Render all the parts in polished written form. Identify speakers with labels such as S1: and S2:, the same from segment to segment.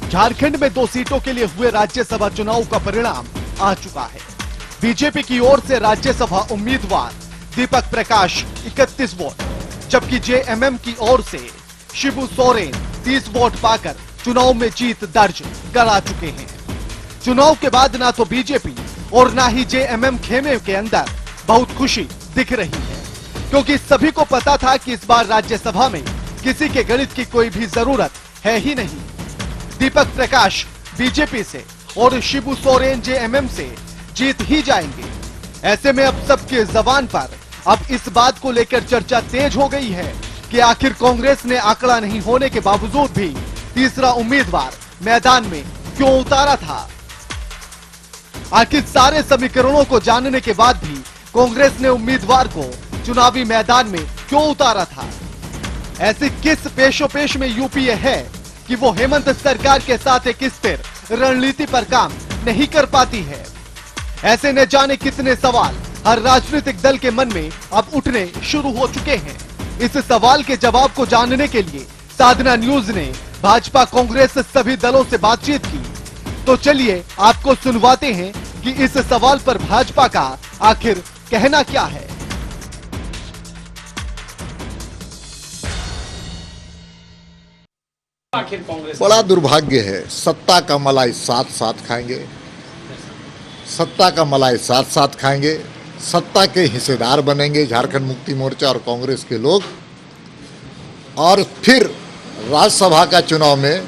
S1: झारखंड में 2 सीटों के लिए हुए राज्यसभा चुनाव का परिणाम आ चुका है। बीजेपी की ओर से राज्यसभा उम्मीदवार दीपक प्रकाश 31 वोट, जबकि जेएमएम की ओर से शिबू सोरेन 30 वोट पाकर चुनाव में जीत दर्ज करा चुके हैं। चुनाव के बाद ना तो बीजेपी और ना ही जेएमएम खेमे के अंदर बहुत खुशी दिख रही है, क्योंकि सभी को पता था कि इस बार राज्यसभा में किसी के गणित की कोई भी जरूरत है ही नहीं। दीपक प्रकाश बीजेपी से और शिबू सोरेन जेएमएम से जीत ही जाएंगे। ऐसे में अब सबके जबान पर अब इस बात को लेकर चर्चा तेज हो गई है कि आखिर कांग्रेस ने आंकड़ा नहीं होने के बावजूद भी तीसरा उम्मीदवार मैदान में क्यों उतारा था। आखिर सारे समीकरणों को जानने के बाद भी कांग्रेस ने उम्मीदवार को चुनावी मैदान में क्यों उतारा था। ऐसी किस पेशोपेश में यूपीए है कि वो हेमंत सरकार के साथ एक स्थिर रणनीति पर काम नहीं कर पाती है। ऐसे न जाने कितने सवाल हर राजनीतिक दल के मन में अब उठने शुरू हो चुके हैं। इस सवाल के जवाब को जानने के लिए साधना न्यूज ने भाजपा कांग्रेस सभी दलों से बातचीत की। तो चलिए आपको सुनवाते हैं कि इस सवाल पर भाजपा का आखिर कहना क्या है।
S2: आखिर कांग्रेस
S3: बड़ा दुर्भाग्य है, सत्ता का मलाई साथ साथ खाएंगे, सत्ता का मलाई साथ साथ खाएंगे, सत्ता के हिस्सेदार बनेंगे झारखंड मुक्ति मोर्चा और कांग्रेस के लोग, और फिर राज्यसभा का चुनाव में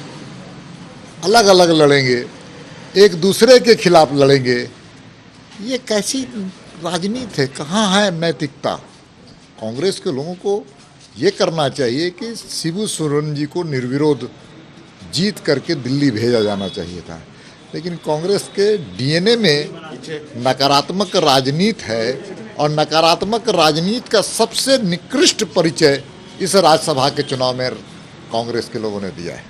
S3: अलग अलग लड़ेंगे, एक दूसरे के खिलाफ लड़ेंगे। ये कैसी राजनीति है, कहाँ है नैतिकता। कांग्रेस के लोगों को ये करना चाहिए कि शिबू सोरेन जी को निर्विरोध जीत करके दिल्ली भेजा जाना चाहिए था, लेकिन कांग्रेस के डीएनए में नकारात्मक राजनीति है, और नकारात्मक राजनीति का सबसे निकृष्ट परिचय इस राज्यसभा के चुनाव में कांग्रेस के लोगों ने दिया है।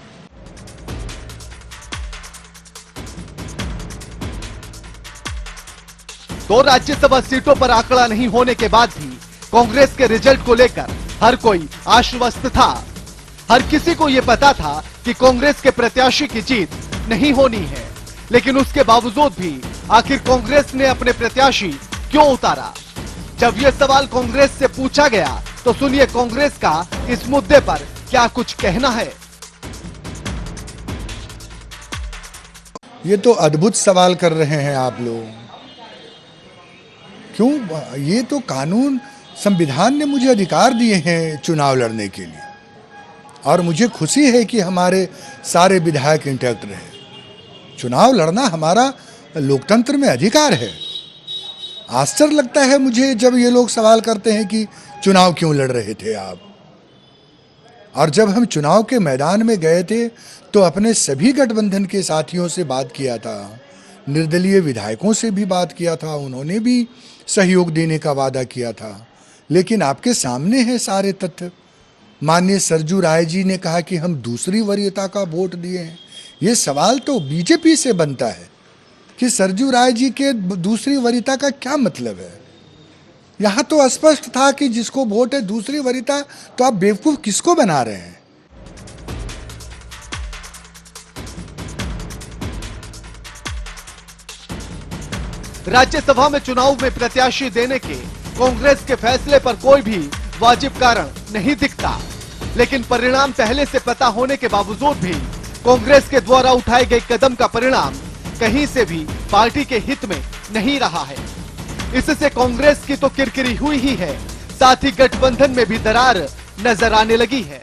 S1: दो राज्यसभा सीटों पर आंकड़ा नहीं होने के बाद भी कांग्रेस के रिजल्ट को लेकर हर कोई आश्वस्त था। हर किसी को यह पता था कि कांग्रेस के प्रत्याशी की जीत नहीं होनी है, लेकिन उसके बावजूद भी आखिर कांग्रेस ने अपने प्रत्याशी क्यों उतारा। जब यह सवाल कांग्रेस से पूछा गया तो सुनिए कांग्रेस का इस मुद्दे पर क्या कुछ कहना है।
S4: ये तो अद्भुत सवाल कर रहे हैं आप लोग। क्यों? ये तो कानून, संविधान ने मुझे अधिकार दिए हैं चुनाव लड़ने के लिए, और मुझे खुशी है कि हमारे सारे विधायक इंटैक्ट रहे। चुनाव लड़ना हमारा लोकतंत्र में अधिकार है। आश्चर्य लगता है मुझे जब ये लोग सवाल करते हैं कि चुनाव क्यों लड़ रहे थे आप। और जब हम चुनाव के मैदान में गए थे तो अपने सभी गठबंधन के साथियों से बात किया था, निर्दलीय विधायकों से भी बात किया था, उन्होंने भी सहयोग देने का वादा किया था। लेकिन आपके सामने है सारे तथ्य। माननीय सरजू राय जी ने कहा कि हम दूसरी वरीयता का वोट दिए हैं। ये सवाल तो बीजेपी से बनता है कि सरजू राय जी के दूसरी वरीयता का क्या मतलब है। यहाँ तो स्पष्ट था कि जिसको वोट है दूसरी वरीयता, तो आप बेवकूफ किसको बना रहे हैं।
S1: राज्यसभा में चुनाव में प्रत्याशी देने के कांग्रेस के फैसले पर कोई भी वाजिब कारण नहीं दिखता, लेकिन परिणाम पहले से पता होने के बावजूद भी कांग्रेस के द्वारा उठाए गए कदम का परिणाम कहीं से भी पार्टी के हित में नहीं रहा है। इससे कांग्रेस की तो किरकिरी हुई ही है, साथ ही गठबंधन में भी दरार नजर आने लगी है।